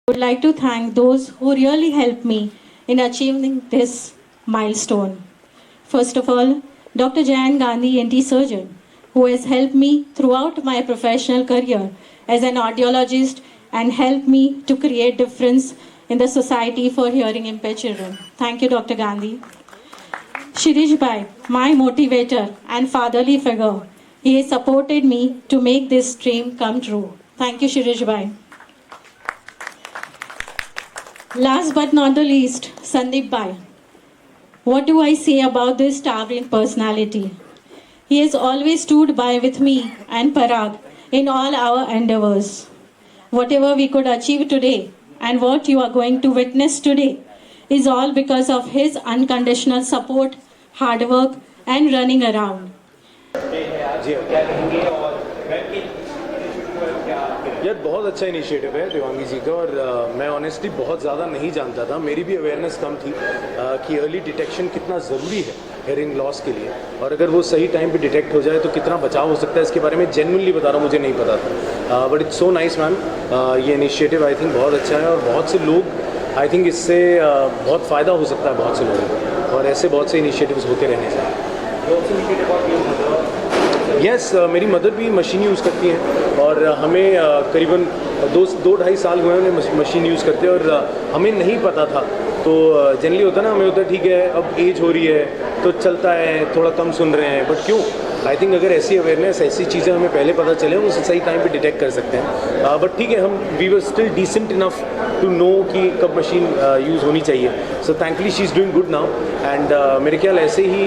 would like to thank those who really helped me in achieving this milestone. First of all, Dr. Jayan Gandhi, NT surgeon, who has helped me throughout my professional career as an audiologist and helped me to create difference in the society for hearing impaired children. Thank you, Dr. Gandhi. Shirish Bhai, my motivator and fatherly figure, he has supported me to make this dream come true. Thank you, Shirish Bhai. Last but not the least, Sandeep Bhai. What do I say about this towering personality? He has always stood by with me and Parag in all our endeavors. Whatever we could achieve today and what you are going to witness today is all because of his unconditional support, hard work and running around. यार बहुत अच्छा initiative है देवांगी जी का और मैं honestly बहुत ज़्यादा नहीं जानता था, मेरी भी अवेयरनेस कम थी कि अर्ली डिटेक्शन कितना ज़रूरी है हेयरिंग लॉस के लिए और अगर वो सही टाइम पे डिटेक्ट हो जाए तो कितना बचाव हो सकता है इसके बारे में जेन्युइनली बता रहा हूँ, मुझे नहीं पता था। But it's so nice ma'am, ये इनिशिएटिव आई थिंक बहुत अच्छा है और बहुत से लोग आई थिंक इससे बहुत फ़ायदा हो सकता है बहुत से लोगों को और ऐसे बहुत से इनिशिएटिव्स होते रहने चाहिए। यस, मेरी मदर भी मशीन यूज़ करती हैं और हमें करीबन 2-2.5 साल हुए हैं उन्हें मशीन यूज़ करते और हमें नहीं पता था। तो जनरली होता है ना, हमें होता है ठीक है अब एज हो रही है तो चलता है, थोड़ा कम सुन रहे हैं, बट क्यों? आई थिंक अगर ऐसी अवेयरनेस, ऐसी चीज़ें हमें पहले पता चले, हम उसे सही टाइम पे डिटेक्ट कर सकते हैं। बट ठीक है, हम we were still decent enough to know कि कब मशीन यूज़ होनी चाहिए। So thankfully she is doing good now and मेरे ख्याल ऐसे ही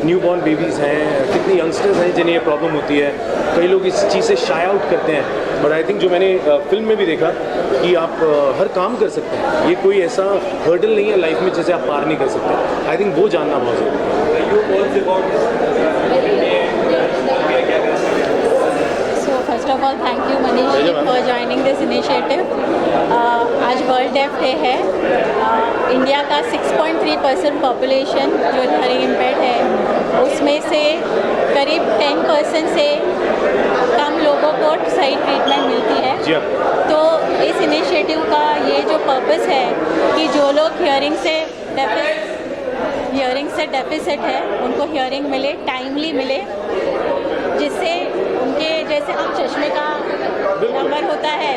न्यू बॉर्न बेबीज़ हैं, कितने यंगस्टर्स हैं जिन्हें ये प्रॉब्लम होती है। कई लोग इस चीज़ से शाय आउट करते हैं, बट आई थिंक जो मैंने फिल्म में भी देखा कि आप हर काम कर सकते हैं, ये कोई ऐसा हर्डल नहीं है लाइफ में जिसे आप पार नहीं कर सकते। आई थिंक वो जानना बहुत ज़रूरी है। First of all, thank you Manish ji for joining this initiative. आज वर्ल्ड डेफ डे है। इंडिया का 6.3% पॉपुलेशन जो हेयरिंग इम्पेयर्ड है, उसमें से करीब 10% से कम लोगों को सही ट्रीटमेंट मिलती है। तो इस इनिशिएटिव का ये जो पर्पस है कि जो लोग हियरिंग से डेफिसिट है उनको हियरिंग मिले, टाइमली मिले, जिससे उनके जैसे हम चश्मे का नंबर होता है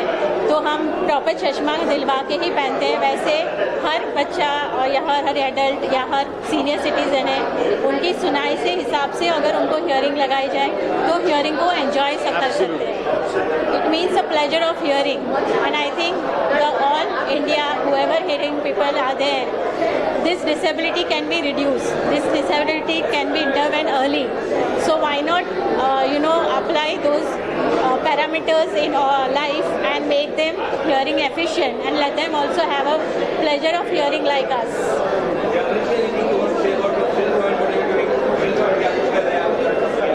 तो हम प्रॉपर चश्मा दिलवा के ही पहनते हैं, वैसे हर बच्चा और या हर एडल्ट या हर सीनियर सिटीज़न है, उनकी सुनाई से हिसाब से अगर उनको हियरिंग लगाई जाए तो हियरिंग को एंजॉय कर सकते हैं। It means a pleasure of hearing and I think the all India whoever hearing people are there, this disability can be reduced, this disability can be intervened early. So why not apply those parameters in our life and make them hearing efficient and let them also have a pleasure of hearing like us.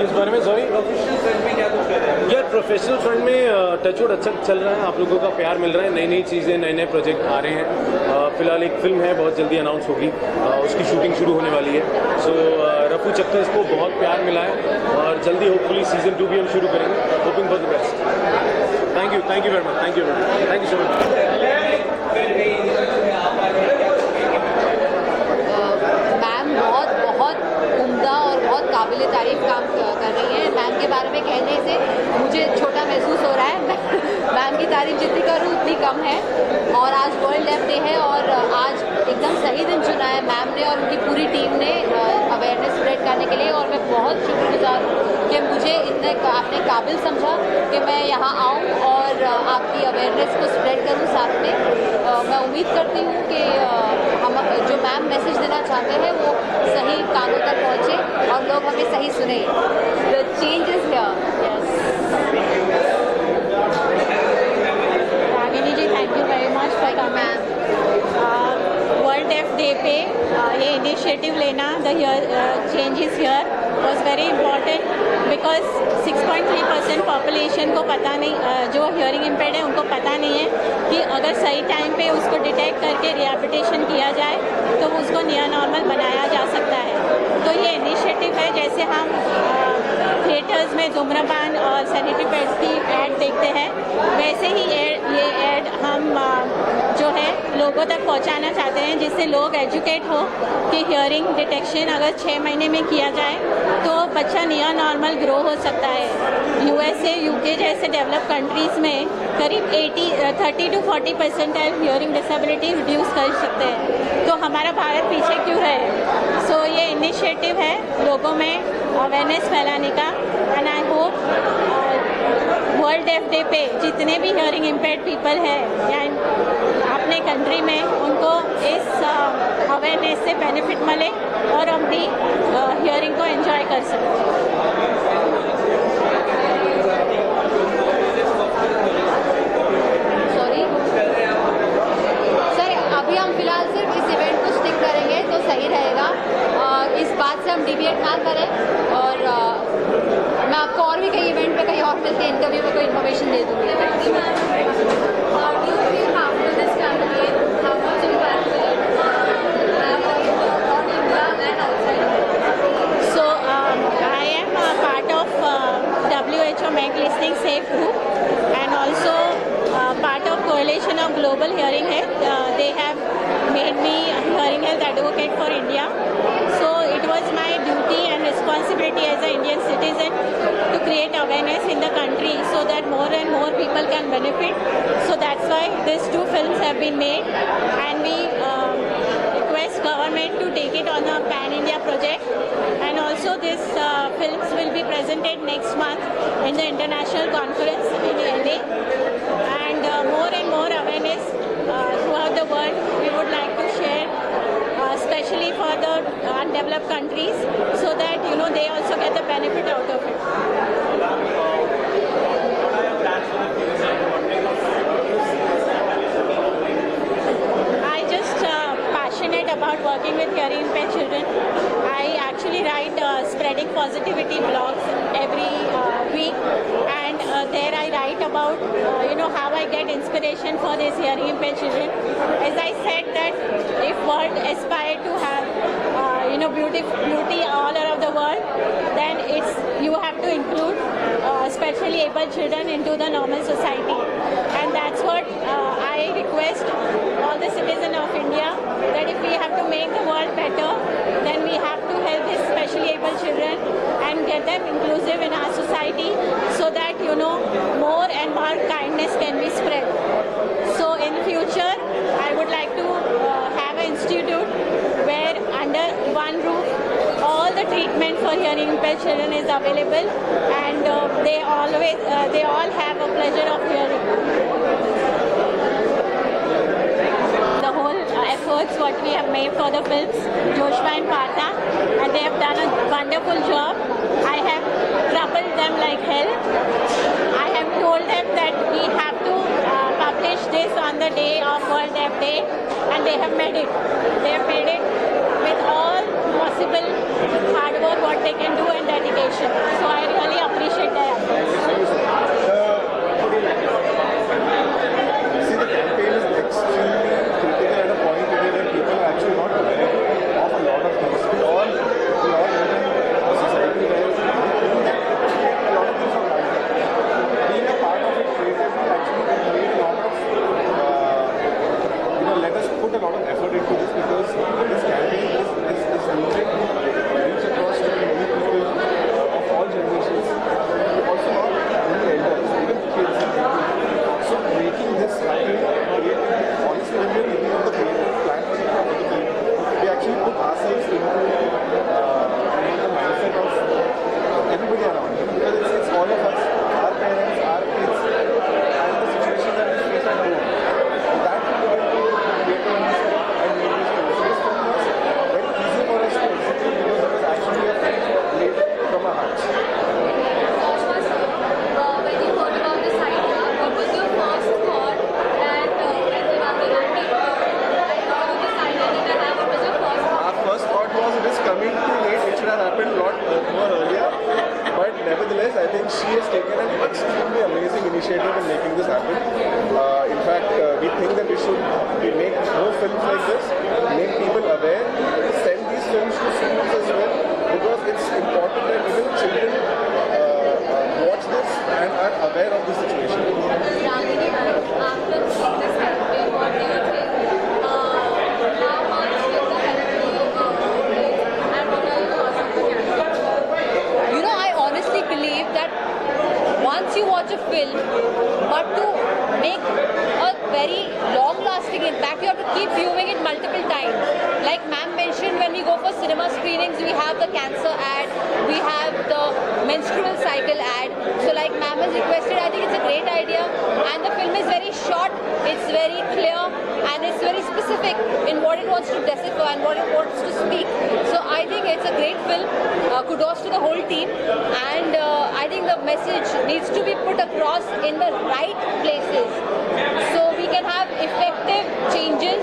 इस बारे में sorry यार, professional front में touchwood अच्छा चल रहा है, आप लोगों का प्यार मिल रहा है, नई नई चीज़ें, नए नए प्रोजेक्ट आ रहे हैं। फिलहाल एक फिल्म है, बहुत जल्दी अनाउंस होगी, उसकी शूटिंग शुरू होने वाली है। सो रफू चक्कर को बहुत प्यार मिला है और जल्दी होपफुली सीजन 2 भी हम शुरू करेंगे। Hoping for the best. Thank you very much, thank you so much. Ma'am बहुत उम्दा और बहुत काबिल तारीफ काम कर रही है। मैम के बारे में कहने से मुझे छोटा महसूस हो रहा है, मैम की तारीफ जितनी करूँ उतनी कम है। और आज वर्ल्ड डेफ डे है और आज एकदम सही दिन चुना है मैम ने और उनकी पूरी टीम ने अवेयरनेस स्प्रेड करने के लिए, और मैं बहुत शुक्रगुजार हूँ कि मुझे इतने आपने काबिल समझा कि मैं यहाँ आऊँ और आपकी अवेयरनेस को स्प्रेड करूँ साथ में। मैं उम्मीद करती हूँ कि हम जो मैम मैसेज देना चाहते हैं वो सही कानों तक पहुँचे और लोग हमें सही सुने। The change is here. Ragini ji, thank you very much for coming. World Deaf Day पे ये इनिशिएटिव लेना, the change is here was very important because 6.3% population को पता नहीं, जो हियरिंग इम्पेयर्ड है उनको पता नहीं है कि अगर सही टाइम पे उसको डिटेक्ट करके रिहैबिलिटेशन किया जाए तो उसको नियर नॉर्मल बनाया जा सकता है। तो ये इनिशिएटिव है, जैसे हम थिएटर्स में धूम्रपान और सैनिटरी पैड्स की ऐड देखते हैं, वैसे ही ये ऐड हम लोगों तक पहुंचाना चाहते हैं, जिससे लोग एजुकेट हो कि हियरिंग डिटेक्शन अगर 6 महीने में किया जाए तो बच्चा नियर नॉर्मल ग्रो हो सकता है। यूएसए, यूके जैसे डेवलप कंट्रीज़ में करीब 30 to 40% हियरिंग डिसेबिलिटी रिड्यूस कर सकते हैं, तो हमारा भारत पीछे क्यों रहे। सो ये इनिशिएटिव है लोगों में अवेयरनेस फैलाने का, and I hope World Deaf Day पे जितने भी हियरिंग इम्पेयर्ड पीपल है या अपने कंट्री में उनको इस अवेयरनेस से बेनिफिट मिले और अपनी हियरिंग को एंजॉय कर सकें। सॉरी सर, अभी हम फिलहाल सिर्फ इस इवेंट को स्टिक करेंगे तो सही रहेगा। इस बात से हम डिविएट ना करें, और मैं आपको और भी कई इवेंट पे कहीं और मिलके इंटरव्यू में कोई इन्फॉर्मेशन दे दूँगी। So I am a part of WHO Meg Listening Safe group, and also part of Coalition of Global Hearing Health. They have made me a hearing health advocate for India. So it was my duty and responsibility as an Indian citizen to create awareness in the country so that more and more people can benefit. So that's why these 2 films have been made, and we request government to take it on a pan-India project. And also these films will be presented next month in the international conference in LA. And more and more awareness throughout the world we would like to share, especially for the undeveloped countries, so that they also get the benefit out of it. I just passionate about working with hearing impaired children. I actually write spreading positivity blogs every week, and there I write about how I get inspiration for these hearing impaired children. As I said that if world aspire to have beauty all around the world, then you have to include specially able children into the normal society, and that's what I request all the citizens of India, that if we have to make the world better, then we have to help these specially able children and get them inclusive in our society, so that more and more kindness can be spread. So in future I would like to have an institute where under one roof all the treatment for hearing impaired children is available, and they all have a pleasure of hearing. The whole efforts what we have made for the films, Joshua and Partha, and they have done a wonderful job. I have troubled them like hell. I have told them that we have to publish this on the day of World Deaf Day, and they have made it. They have made it with all possible hard work what they can do and dedication. So I really appreciate their efforts. See, the campaign is extremely critical at a point where people are actually not aware of a lot of things. We all live in a society where we think that a lot of things are right. Being a part of it creatively actually made a lot of, let us put a lot of effort into this, because this campaign is reaching reach across to many people of all generations. Also not only elders, even kids. So making this happen, honestly, when we are thinking of the creative plan for the film, we actually put ourselves into the mindset of everybody around, because it's all of us, our parents, our kids, and the situation that we face at home. That we put into creativeness and make this film. So this film was very easy for us to execute, because it was actually a film made from our hearts. When you thought about this idea, what was your first thought? And when you were writing, what was this idea that you have? What was your first thought? Our first thought was it is coming too late, it should have happened a lot more earlier. But nevertheless, I think she has taken an extremely amazing initiative in making this happen. In fact, we think that we should make more films like this, make people aware, send these films to schools as well, because it's important that even children watch this and are aware of the situation. Ragini, after seeing this campaign, what do you think? for cinema screenings, we have the cancer ad, we have the menstrual cycle ad. So like ma'am has requested, I think it's a great idea, and the film is very short, it's very clear, and it's very specific in what it wants to decipher and what it wants to speak. So I think it's a great film. Kudos to the whole team, and I think the message needs to be put across in the right places so we can have effective changes.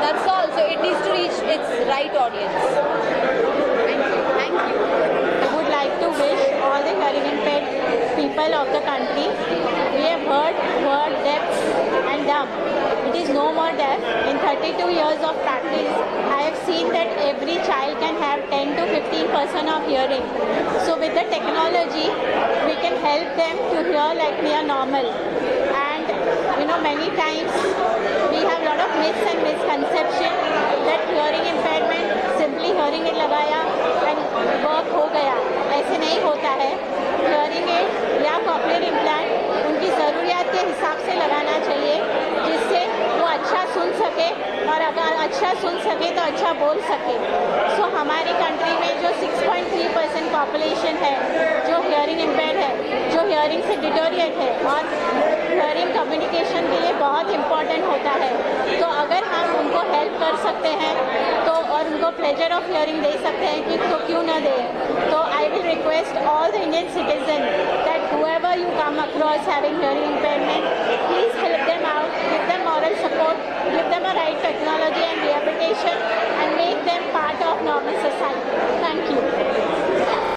That's all. So it needs to reach its right audience. Thank you. Thank you. I would like to wish all the hearing impaired people of the country. We have heard word deaf and dumb. It is no more deaf. In 32 years of practice, I have seen that every child can have 10 to 15% of hearing. So with the technology, we can help them to hear like near normal. And many times we have a lot of myths and misconceptions that hearing impairment simply hearing aid लगाया and work हो गया. ऐसे नहीं होता है. Hearing aid या cochlear implant उनकी ज़रूरियात के हिसाब से लगाना चाहिए, जिससे वो अच्छा सुन सके, और अगर अच्छा सुन सके तो अच्छा बोल सके. सो हमारी कंट्री में जो 6.3% पॉपुलेशन है जो हियरिंग इम्पेयर है, जो हियरिंग से डिटोरिएट है, और हियरिंग कम्युनिकेशन के लिए बहुत इम्पॉर्टेंट होता है. तो अगर हम उनको हेल्प कर सकते हैं तो, और उनको प्लेजर ऑफ हियरिंग दे सकते हैं कि तो क्यों ना दे. तो I will request all the Indian citizen that whoever you come across having hearing impairment, please help them out, give them moral support, give them a right technology and rehabilitation, and make them part of normal society. Thank you.